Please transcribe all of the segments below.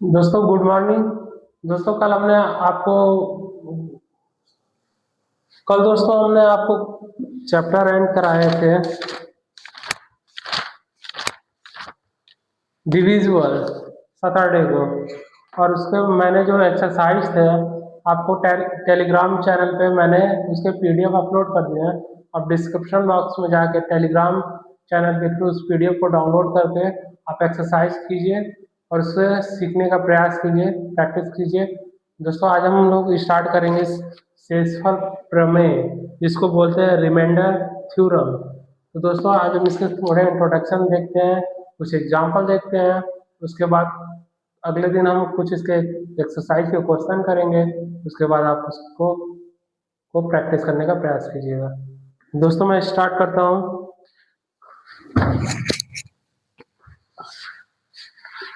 दोस्तों good morning. दोस्तों हमने आपको चैप्टर एंड कराए थे डिविजुअल सैटरडे को। और उसके मैंने जो एक्सरसाइज थे आपको टेलीग्राम चैनल पे मैंने उसके पीडीएफ अपलोड कर दिए हैं। आप डिस्क्रिप्शन बॉक्स में जाके टेलीग्राम चैनल के थ्रू उस पीडीएफ को डाउनलोड करके आप एक्सरसाइज कीजिए और उससे सीखने का प्रयास कीजिए, प्रैक्टिस कीजिए। दोस्तों आज हम लोग स्टार्ट करेंगे शेषफल प्रमेय, जिसको बोलते हैं रिमाइंडर थ्योरम। तो दोस्तों आज हम इसके थोड़े इंट्रोडक्शन देखते हैं, कुछ एग्जाम्पल देखते हैं। उसके बाद अगले दिन हम कुछ इसके एक्सरसाइज के क्वेश्चन करेंगे। उसके बाद आप उसको प्रैक्टिस करने का प्रयास कीजिएगा। दोस्तों मैं स्टार्ट करता हूँ।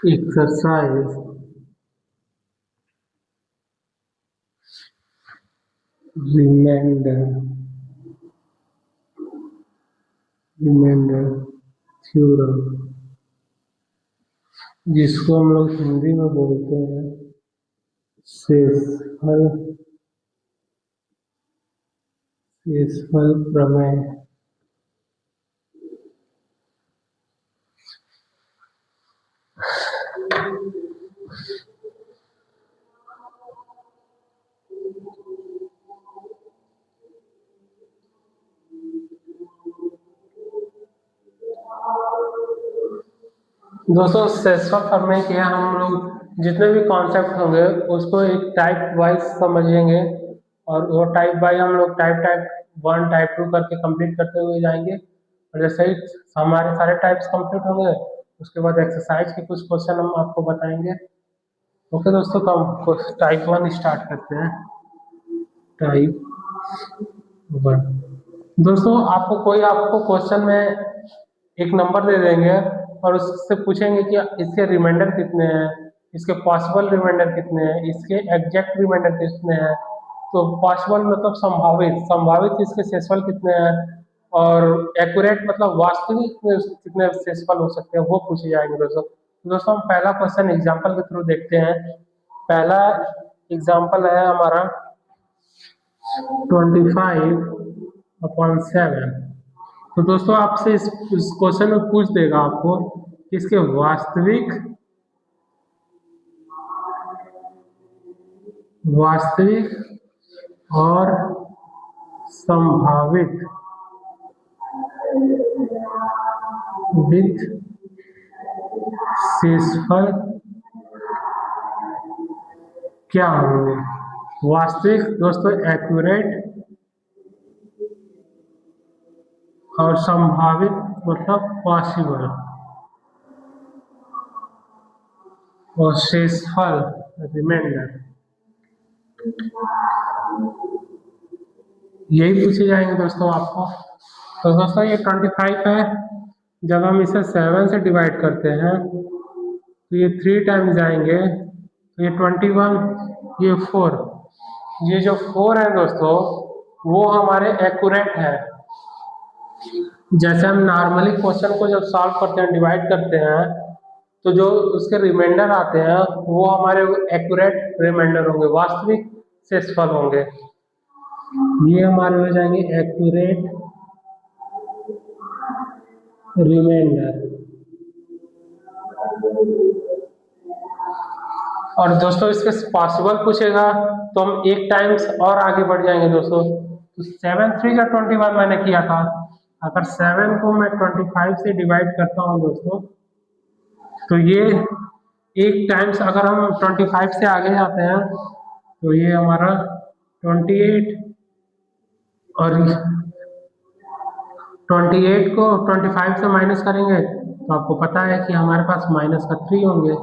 एक्सरसाइज रिमाइंडर थ्योरम, जिसको हम लोग हिंदी में बोलते हैं शेषफल प्रमेय। दोस्तों शेषफल प्रमेय के हम लोग जितने भी कॉन्सेप्ट होंगे उसको एक टाइप वाइज समझेंगे, और वो टाइप वाइज हम लोग टाइप 1 टाइप 2 करके कंप्लीट करते हुए जाएंगे। और जैसे ही हमारे सारे टाइप्स कंप्लीट होंगे उसके बाद एक्सरसाइज के कुछ क्वेश्चन हम आपको बताएंगे। ओके दोस्तों, तो हम टाइप 1 स्टार्ट करते हैं। टाइप 1। दोस्तों आपको क्वेश्चन में एक नंबर दे देंगे और उससे पूछेंगे कि इसके रिमाइंडर कितने हैं, इसके पॉसिबल रिमाइंडर कितने हैं, इसके एग्जैक्ट रिमाइंडर कितने हैं। तो पॉसिबल मतलब संभावित इसके शेषफल कितने हैं, और एक्यूरेट मतलब वास्तविक कितने शेषफल हो सकते हैं वो पूछे जाएंगे दोस्तों। तो दोस्तों हम पहला क्वेश्चन एग्जाम्पल के थ्रू देखते हैं। पहला एग्जाम्पल है हमारा 25/7। तो दोस्तों आपसे इस क्वेश्चन में पूछ देगा आपको कि इसके वास्तविक और संभावित वित्त शेषफल क्या होंगे। वास्तविक दोस्तों एक्यूरेट, और संभावित मतलब पॉसिबल, और शेषफल रिमाइंडर, यही पूछे जाएंगे दोस्तों आपको। तो दोस्तों ये 25 है, जब हम इसे 7 से डिवाइड करते हैं तो ये 3 टाइम्स जाएंगे, तो ये 21, ये 4। ये जो 4 है दोस्तों वो हमारे एक्यूरेट है। जैसे हम नॉर्मली क्वेश्चन को जब सॉल्व करते हैं, डिवाइड करते हैं, तो जो उसके रिमाइंडर आते हैं वो हमारे एक्यूरेट रिमाइंडर होंगे, वास्तविक शेषफल होंगे। ये हमारे हो जाएंगे एक्यूरेट रिमाइंडर। और दोस्तों इसके पॉसिबल पूछेगा तो हम एक टाइम्स और आगे बढ़ जाएंगे दोस्तों। तो 7 3 का 21 मैंने किया था। अगर 7 को मैं 25 से डिवाइड करता हूँ दोस्तों, तो ये एक टाइम्स, अगर हम 25 से आगे जाते हैं तो ये हमारा 28, और 28 को 25 से माइनस करेंगे तो आपको पता है कि हमारे पास -3 होंगे।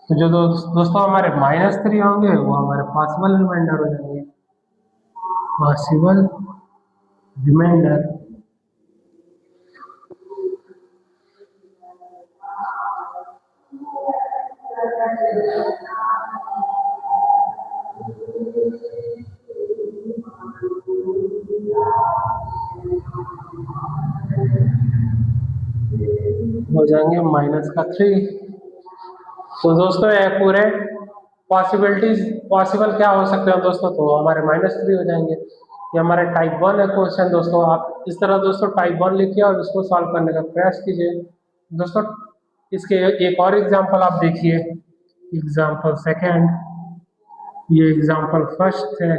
तो जो दोस्तों हमारे -3 होंगे वो हमारे पॉसिबल रिमाइंडर हो जाएंगे। पॉसिबल रिमाइंडर हो जाएंगे -3। तो दोस्तों एक्यूरेट पॉसिबिलिटीज पॉसिबल क्या हो सकते हैं दोस्तों, तो हमारे -3 हो जाएंगे। ये हमारे टाइप 1 है क्वेश्चन दोस्तों। आप इस तरह दोस्तों टाइप 1 लिखिए और इसको सॉल्व करने का प्रयास कीजिए दोस्तों। इसके एक और एग्जांपल आप देखिए, एग्जांपल सेकंड, ये एग्जांपल फर्स्ट है,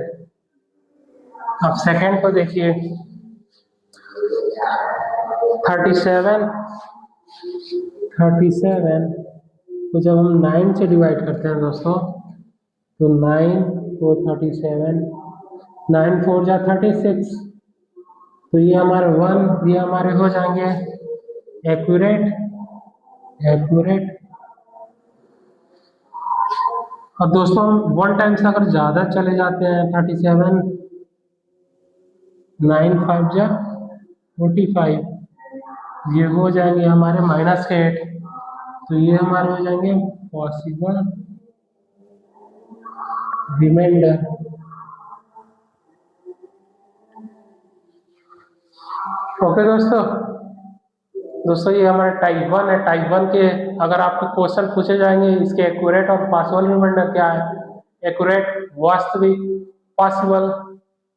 आप सेकंड को देखिए। 37 को जब हम 9 से डिवाइड करते हैं दोस्तों, तो 9 को 37, 9 4 जा 36, तो ये हमारे 1, ये हमारे हो जाएंगे एक्यूरेट। और दोस्तों हम 1 टाइम्स अगर ज़्यादा चले जाते हैं, 37, 9 5 जा 45, ये हो जाएंगे हमारे -8, तो ये हमारे हो जाएंगे पॉसिबल रिमाइंडर। ओके दोस्तों ये हमारे टाइप 1 है। टाइप 1 के अगर आपको क्वेश्चन पूछे जाएंगे, इसके एक्यूरेट और पॉसिबल रिमाइंडर क्या है, एक्यूरेट वास्तविक, पॉसिबल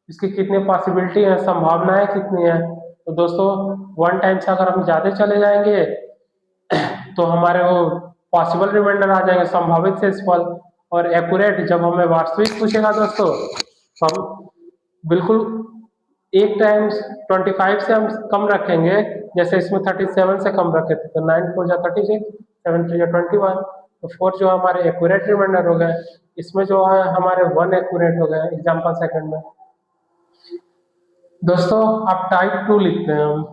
इसकी कितनी पॉसिबिलिटी है, संभावनाएं कितनी है। तो दोस्तों 1 टाइम से अगर हम ज़्यादा चले जाएंगे तो हमारे वो पॉसिबल रिमाइंडर आ जाएंगे, संभावित शेषफल। और एक्यूरेट जब हमें वास्तविक पूछेगा दोस्तों, तो हम बिल्कुल 1 टाइम्स 25 से हम कम रखेंगे, जैसे इसमें 37 से कम रखे थे, तो 9 4 जा 36, 7 3 जा 21, तो 4 जो हमारे एक्यूरेट रिमाइंडर हो गए। इसमें जो है हमारे 1 एक्यूरेट हो गए एग्जाम्पल सेकंड में। दोस्तों आप टाइप 2 लिखते हैं हम।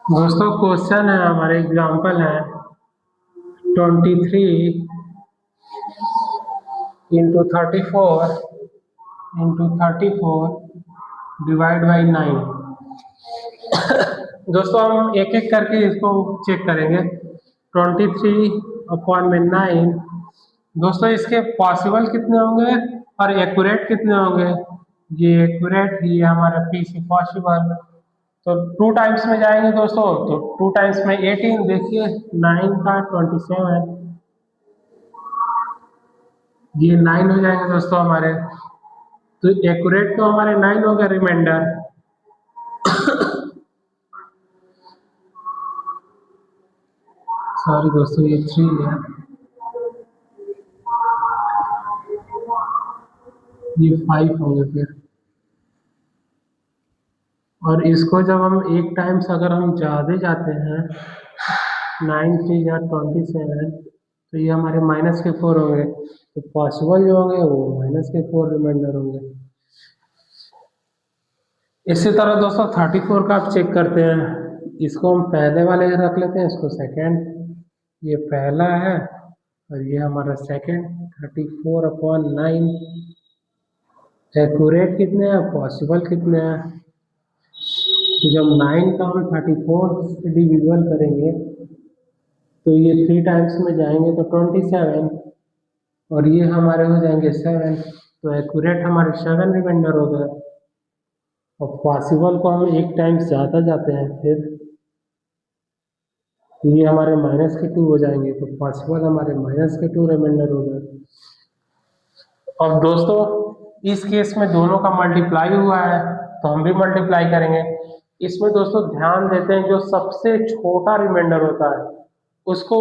दोस्तों क्वेश्चन है हमारे, एग्जाम्पल है 23 इंटू 34 डिवाइड बाई 9। दोस्तों हम एक एक करके इसको चेक करेंगे। 23/9 दोस्तों इसके पॉसिबल कितने होंगे और एक्यूरेट कितने होंगे। ये एक्यूरेट, ये हमारा पी सी पॉसिबल। तो 2 टाइम्स में जाएंगे दोस्तों, तो 2 टाइम्स में 18, देखिए 9 का 27, ये 9 हो जाएंगे दोस्तों हमारे। तो एक्यूरेट तो हमारे 9 हो गए रिमाइंडर। सॉरी दोस्तों ये 3 है, ये 5 होंगे फिर। और इसको जब हम 1 टाइम्स अगर हम ज़्यादा जाते हैं, 9 3 या 27, तो ये हमारे -4 होंगे। तो पॉसिबल जो होंगे वो -4 रिमाइंडर होंगे। इसी तरह दोस्तों 34 का आप चेक करते हैं। इसको हम पहले वाले रख लेते हैं, इसको सेकंड, ये पहला है और ये हमारा सेकंड। 34/9 एक्यूरेट कितने हैं, पॉसिबल कितने हैं। तो जब 9 का हम 34 से डिविजल करेंगे, तो ये 3 टाइम्स में जाएंगे तो 27, और ये हमारे हो जाएंगे 7। तो एक्यूरेट हमारे 7 रिमाइंडर हो गए। और पॉसिबल को हम 1 टाइम्स ज़्यादा जाते हैं फिर, तो ये हमारे -2 हो जाएंगे। तो पॉसिबल हमारे -2 रिमाइंडर हो गए। अब दोस्तों इस केस में दोनों का मल्टीप्लाई हुआ है, तो हम भी मल्टीप्लाई करेंगे। इसमें दोस्तों ध्यान देते हैं, जो सबसे छोटा रिमाइंडर होता है उसको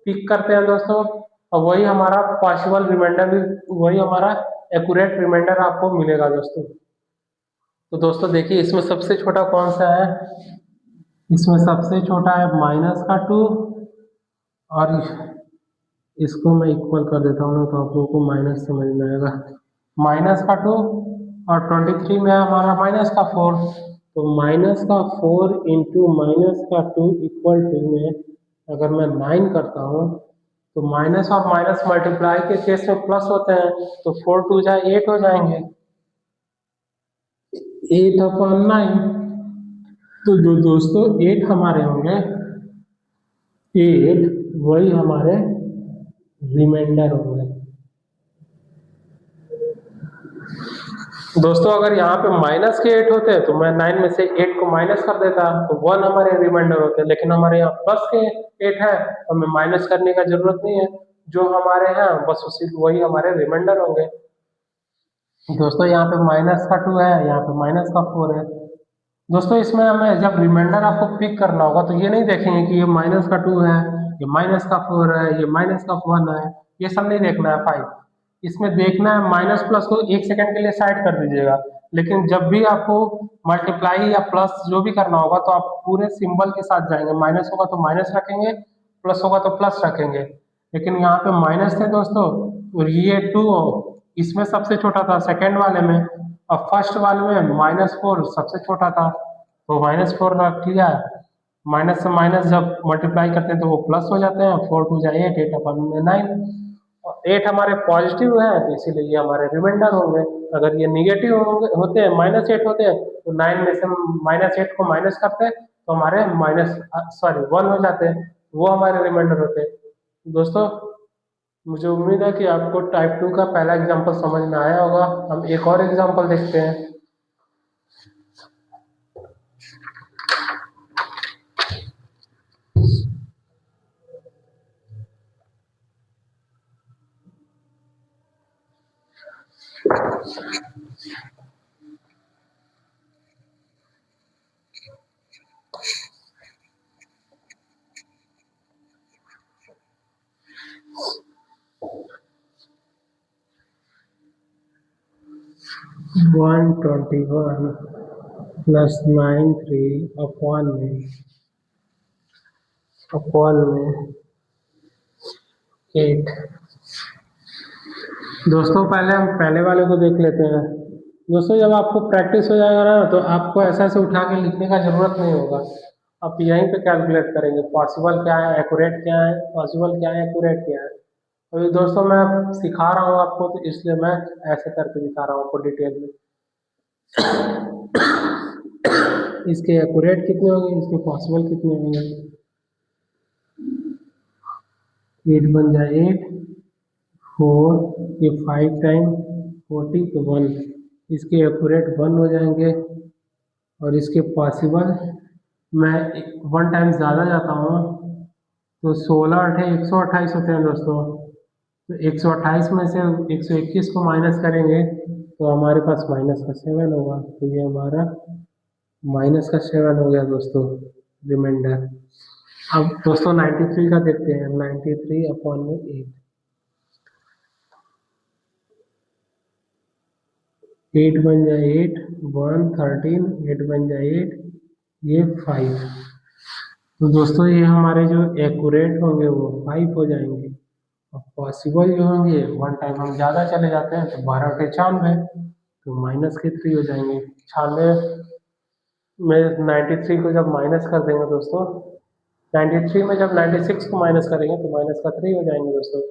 पिक करते हैं दोस्तों, और वही हमारा पॉसिबल रिमाइंडर भी, वही हमारा एक्यूरेट रिमाइंडर आपको मिलेगा दोस्तों। तो दोस्तों देखिए इसमें सबसे छोटा कौन सा है, इसमें सबसे छोटा है -2 और इसको मैं इक्वल कर देता हूँ तो आप लोगों को माइनस समझ में आएगा। -2 और 23 में हमारा -4, तो -4 इंटू -2 इक्वल टू में अगर मैं 9 करता हूँ तो माइनस और माइनस मल्टीप्लाई के केस में प्लस होते हैं, तो 4 2 जा 8 हो जाएंगे, 8/9। तो जो दोस्तों 8 हमारे होंगे, 8 वही हमारे रिमाइंडर होंगे। दोस्तों अगर यहाँ पे माइनस के 8 होते तो मैं 9 में से 8 को माइनस कर देता तो 1 हमारे रिमाइंडर होते, लेकिन हमारे यहाँ प्लस के 8 है तो हमें माइनस करने का जरूरत नहीं है, जो हमारे हैं बस उसी वही हमारे रिमाइंडर होंगे। दोस्तों यहाँ पे -2 है, यहाँ पे -4 है। दोस्तों इसमें हमें जब रिमाइंडर आपको पिक करना होगा तो ये नहीं देखेंगे कि ये -2 है, ये -4 है, ये -1 है, ये सब नहीं देखना है 5। इसमें देखना है माइनस प्लस को 1 सेकंड के लिए साइड कर दीजिएगा, लेकिन जब भी आपको मल्टीप्लाई या प्लस जो भी करना होगा तो आप पूरे सिंबल के साथ जाएंगे, माइनस होगा तो माइनस रखेंगे, प्लस होगा तो प्लस रखेंगे। लेकिन यहाँ पे माइनस थे दोस्तों, और ये 2 इसमें सबसे छोटा था सेकंड वाले में, और फर्स्ट वाले में -4 सबसे छोटा था, तो -4 रख लिया। माइनस से माइनस जब मल्टीप्लाई करते हैं तो वो प्लस हो जाते हैं, 4 2 जा 8, 8/9। 8 हमारे पॉजिटिव है तो इसीलिए ये हमारे रिमाइंडर होंगे। अगर ये निगेटिव होते हैं, -8 होते हैं, तो 9 में से -8 को माइनस करते हैं तो हमारे 1 हो जाते हैं, वो हमारे रिमाइंडर होते हैं। दोस्तों मुझे उम्मीद है कि आपको टाइप 2 का पहला एग्जाम्पल समझ में आया होगा। हम एक और एग्जाम्पल देखते हैं। 121 प्लस 9 3 अपॉन में 8। दोस्तों पहले हम पहले वाले को देख लेते हैं। दोस्तों जब आपको प्रैक्टिस हो जाएगा ना तो आपको ऐसा ऐसे उठा के लिखने का जरूरत नहीं होगा, आप यहीं पे कैलकुलेट करेंगे पॉसिबल क्या है, एक्यूरेट क्या है, पॉसिबल क्या है, एक्यूरेट क्या है। अभी दोस्तों मैं सिखा रहा हूँ आपको तो इसलिए मैं ऐसे करके दिखा रहा हूँ आपको डिटेल में। इसके एक्यूरेट कितने होंगे, इसके पॉसिबल कितने होंगे। 8 बन जाए 8, 4, ये 5 टाइम 40 तो 1, इसके एक्यूरेट 1 हो जाएंगे, और इसके पॉसिबल मैं 1 टाइम ज़्यादा जाता हूँ तो 16 8 128 होते हैं दोस्तों। तो 128 में से 121 को माइनस करेंगे तो हमारे पास -7 होगा, तो ये हमारा -7 हो गया दोस्तों रिमाइंडर। अब दोस्तों 93 का देखते हैं, 93/8, 8 बन जाए 8, 1 13, 8 बन जाए 8, ये 5। तो दोस्तों ये हमारे जो एक्यूरेट होंगे वो 5 हो जाएंगे, और पॉसिबल जो होंगे 1 टाइम हम ज़्यादा चले जाते हैं तो 12 × 96, तो -3 हो जाएंगे। 96 में 93 को जब माइनस कर देंगे दोस्तों, 93 में जब 96 को माइनस करेंगे तो -3 हो जाएंगे दोस्तों।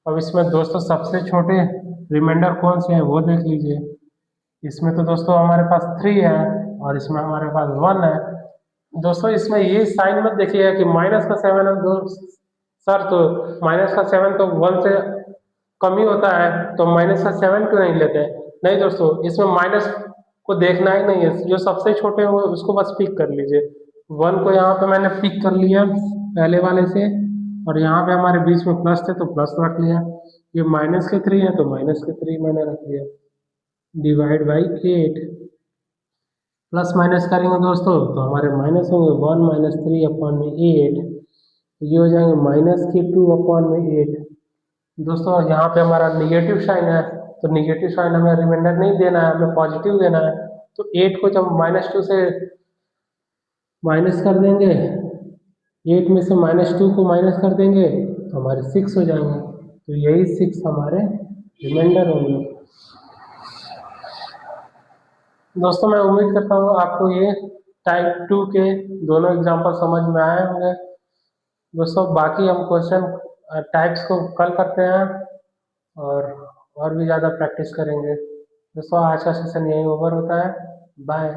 अब इसमें दोस्तों सबसे छोटे रिमाइंडर कौन से हैं वो देख लीजिए। इसमें तो दोस्तों हमारे पास 3 है और इसमें हमारे पास 1 है। दोस्तों इसमें ये साइन मत देखिएगा कि -7 है, सर तो -7 तो 1 से कम ही होता है तो -7 क्यों नहीं लेते। नहीं दोस्तों, इसमें माइनस को देखना ही नहीं है, जो सबसे छोटे हो उसको बस पिक कर लीजिए। 1 को यहाँ पे मैंने पिक कर लिया पहले वाले से, और यहाँ पे हमारे बीच में प्लस थे तो प्लस रख लिया। ये -3 है तो -3 मैंने रख लिया, डिवाइड बाई 8। प्लस माइनस करेंगे दोस्तों तो हमारे माइनस होंगे 1 - 3/8, ये हो जाएंगे -2/8। दोस्तों यहाँ पे हमारा निगेटिव साइन है तो निगेटिव साइन हमें रिमाइंडर नहीं देना है, हमें पॉजिटिव देना है। तो 8 को जब -2 से माइनस कर देंगे, 8 में से -2 को माइनस कर देंगे तो हमारे 6 हो जाएंगे, तो यही 6 हमारे रिमाइंडर होंगे। दोस्तों मैं उम्मीद करता हूँ आपको ये टाइप 2 के दोनों एग्जाम्पल समझ में आए होंगे। दोस्तों बाकी हम क्वेश्चन टाइप्स को कल करते हैं और भी ज़्यादा प्रैक्टिस करेंगे। दोस्तों आज का सेशन यही ओवर होता है। बाय।